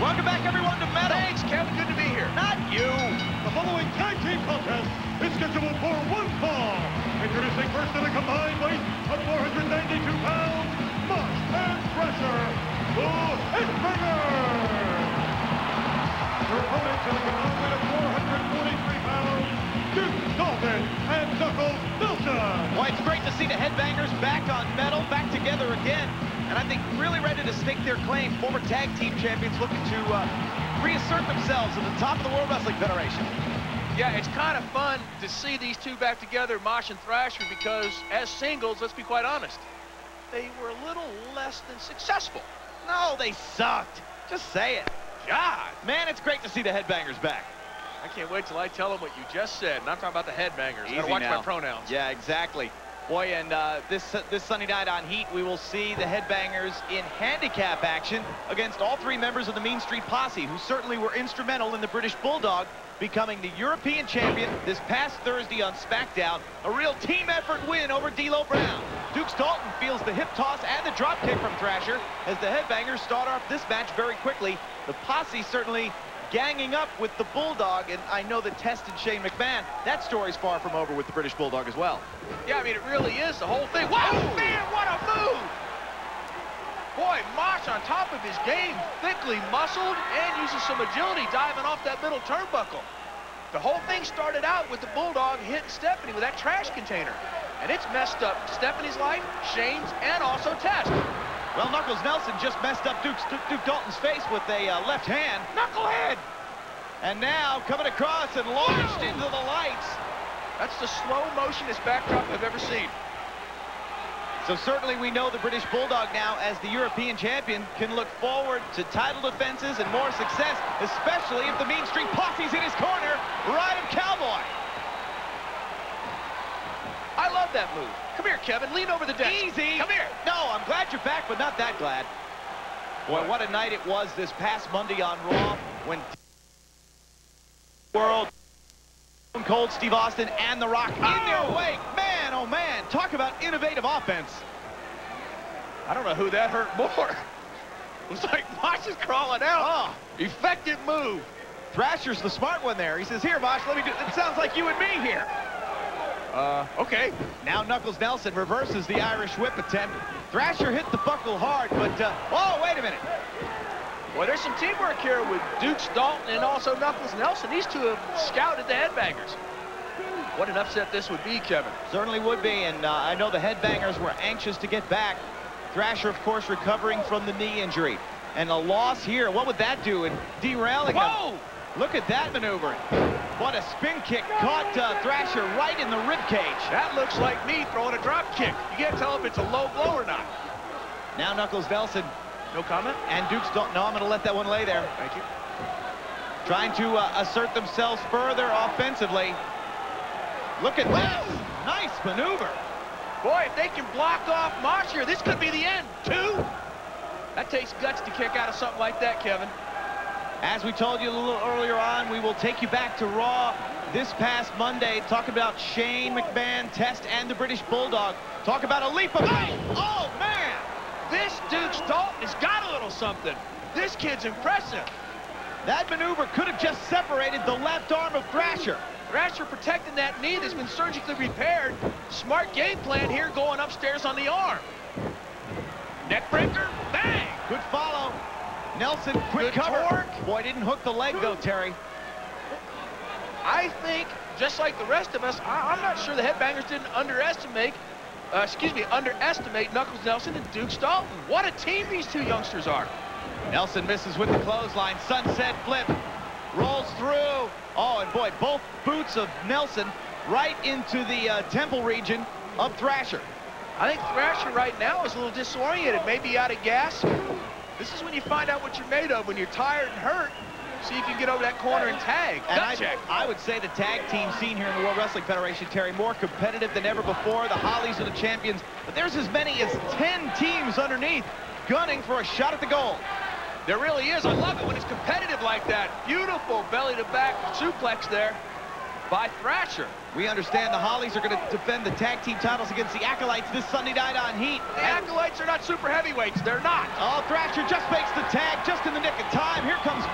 Welcome back, everyone, to Metal. Thanks, Kevin. Good to be here. Not you. The following tag team contest is scheduled for one fall. Introducing first in a combined weight of 492 pounds, Mosh and Thrasher, the Headbangers. Their opponents in a combined weight of 443 pounds, Duke Dalton and Knuckles Nelson. Boy, it's great to see the Headbangers back on Metal, back together again. And I think really ready to stake their claim. Former tag team champions looking to reassert themselves at the top of the World Wrestling Federation. Yeah, it's kind of fun to see these two back together, Mosh and Thrasher, because as singles, let's be quite honest, they were a little less than successful. No, they sucked. Just say it. God. Man, it's great to see the Headbangers back. I can't wait till I tell them what you just said. And I'm talking about the Headbangers. I gotta Easy watch now. my pronouns. Yeah, exactly. Boy, and this Sunday night on Heat, we will see the Headbangers in handicap action against all three members of the Mean Street Posse, who certainly were instrumental in the British Bulldog becoming the European champion this past Thursday on SmackDown. A real team effort win over D'Lo Brown. Dukes Dalton feels the hip toss and the drop kick from Thrasher as the Headbangers start off this match very quickly. The Posse certainly ganging up with the Bulldog, and I know that tested Shane McMahon. That story's far from over with the British Bulldog as well. Yeah, I mean, it really is the whole thing. Whoa, man, what a move! Boy, Mosh on top of his game, thickly muscled and using some agility diving off that middle turnbuckle. The whole thing started out with the Bulldog hitting Stephanie with that trash container. And it's messed up Stephanie's life, Shane's, and also Test. Well, Knuckles Nelson just messed up Duke Dalton's face with a left hand. Knucklehead! And now coming across and launched into the lights. That's the slow motionest backdrop I've ever seen. So certainly we know the British Bulldog now, as the European champion, can look forward to title defenses and more success, especially if the Mean Street Posse's in his corner. Ride him, cowboy! I love that move. Come here, Kevin. Lean over the desk. Easy. Come here. No, I'm glad you're back, but not that glad. Boy, what a night it was this past Monday on Raw when World, Cold, Steve Austin, and The Rock in their wake. Man, oh man, talk about innovative offense. I don't know who that hurt more. Looks like Mosh is crawling out. Oh, effective move. Thrasher's the smart one there. He says, here, Mosh, let me do it. Sounds like you and me here. Okay. Now Knuckles Nelson reverses the Irish whip attempt. Thrasher hit the buckle hard, but, oh, wait a minute. Well, there's some teamwork here with Dukes Dalton and also Knuckles Nelson. These two have scouted the Headbangers. What an upset this would be, Kevin. Certainly would be, and I know the Headbangers were anxious to get back. Thrasher, of course, recovering from the knee injury. And a loss here, what would that do in derailing him? Whoa! Look at that maneuver. What a spin kick caught Thrasher right in the rib cage. That looks like me throwing a drop kick. You can't tell if it's a low blow or not. Now Knuckles Nelson. No comment? And Dukes Dalton. No, I'm going to let that one lay there. Thank you. Trying to assert themselves further offensively. Look at this. Nice maneuver. Boy, if they can block off Mosh here, this could be the end. 2? That takes guts to kick out of something like that, Kevin. As we told you a little earlier on, we will take you back to Raw this past Monday. Talk about Shane McMahon, Test, and the British Bulldog. Talk about a leap of faith. Oh, man! This Dukes Dalton has got a little something. This kid's impressive. That maneuver could have just separated the left arm of Thrasher. Thrasher protecting that knee that's been surgically repaired. Smart game plan here, going upstairs on the arm. Neckbreaker, bang! Good follow. Nelson, quick cover. Torque. Boy, didn't hook the leg, though, Terry. I think, just like the rest of us, I'm not sure the Headbangers didn't underestimate Knuckles Nelson and Dukes Dalton. What a team these two youngsters are. Nelson misses with the clothesline. Sunset flip. Rolls through. Oh, and boy, both boots of Nelson right into the temple region of Thrasher. I think Thrasher right now is a little disoriented, maybe out of gas. This is when you find out what you're made of, when you're tired and hurt. See if you can get over that corner and tag. And I I would say the tag team scene here in the World Wrestling Federation, Terry, more competitive than ever before. The Hollies are the champions, but there's as many as 10 teams underneath gunning for a shot at the gold. There really is. I love it when it's competitive like that. Beautiful belly-to-back suplex there by Thrasher. We understand the Hollies are going to defend the tag team titles against the Acolytes this Sunday night on Heat. The Acolytes are not super heavyweights. They're not. Oh, Thrasher just makes the tag just in the nick of time. Here comes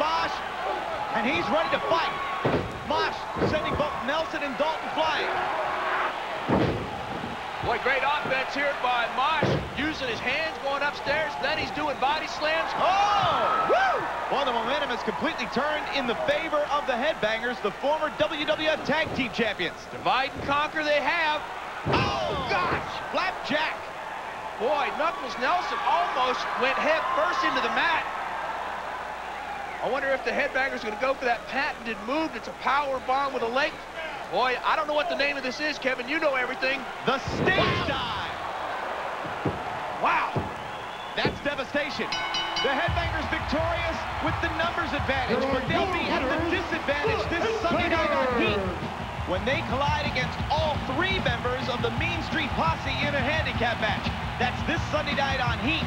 He's ready to fight. Mosh sending both Nelson and Dalton flying. Boy, great offense here by Mosh, using his hands, going upstairs. Then he's doing body slams. Oh! Woo! Well, the momentum has completely turned in the favor of the Headbangers, the former WWF Tag Team Champions. Divide and conquer they have. Oh, gosh! Flapjack. Boy, Knuckles Nelson almost went head first into the mat. I wonder if the Headbangers are going to go for that patented move. It's a power bomb with a leg. Boy, I don't know what the name of this is, Kevin. You know everything. The stage dive. Wow. That's devastation. The Headbangers victorious with the numbers advantage, but they'll be at the disadvantage this Sunday night on Heat when they collide against all three members of the Mean Street Posse in a handicap match. That's this Sunday night on Heat.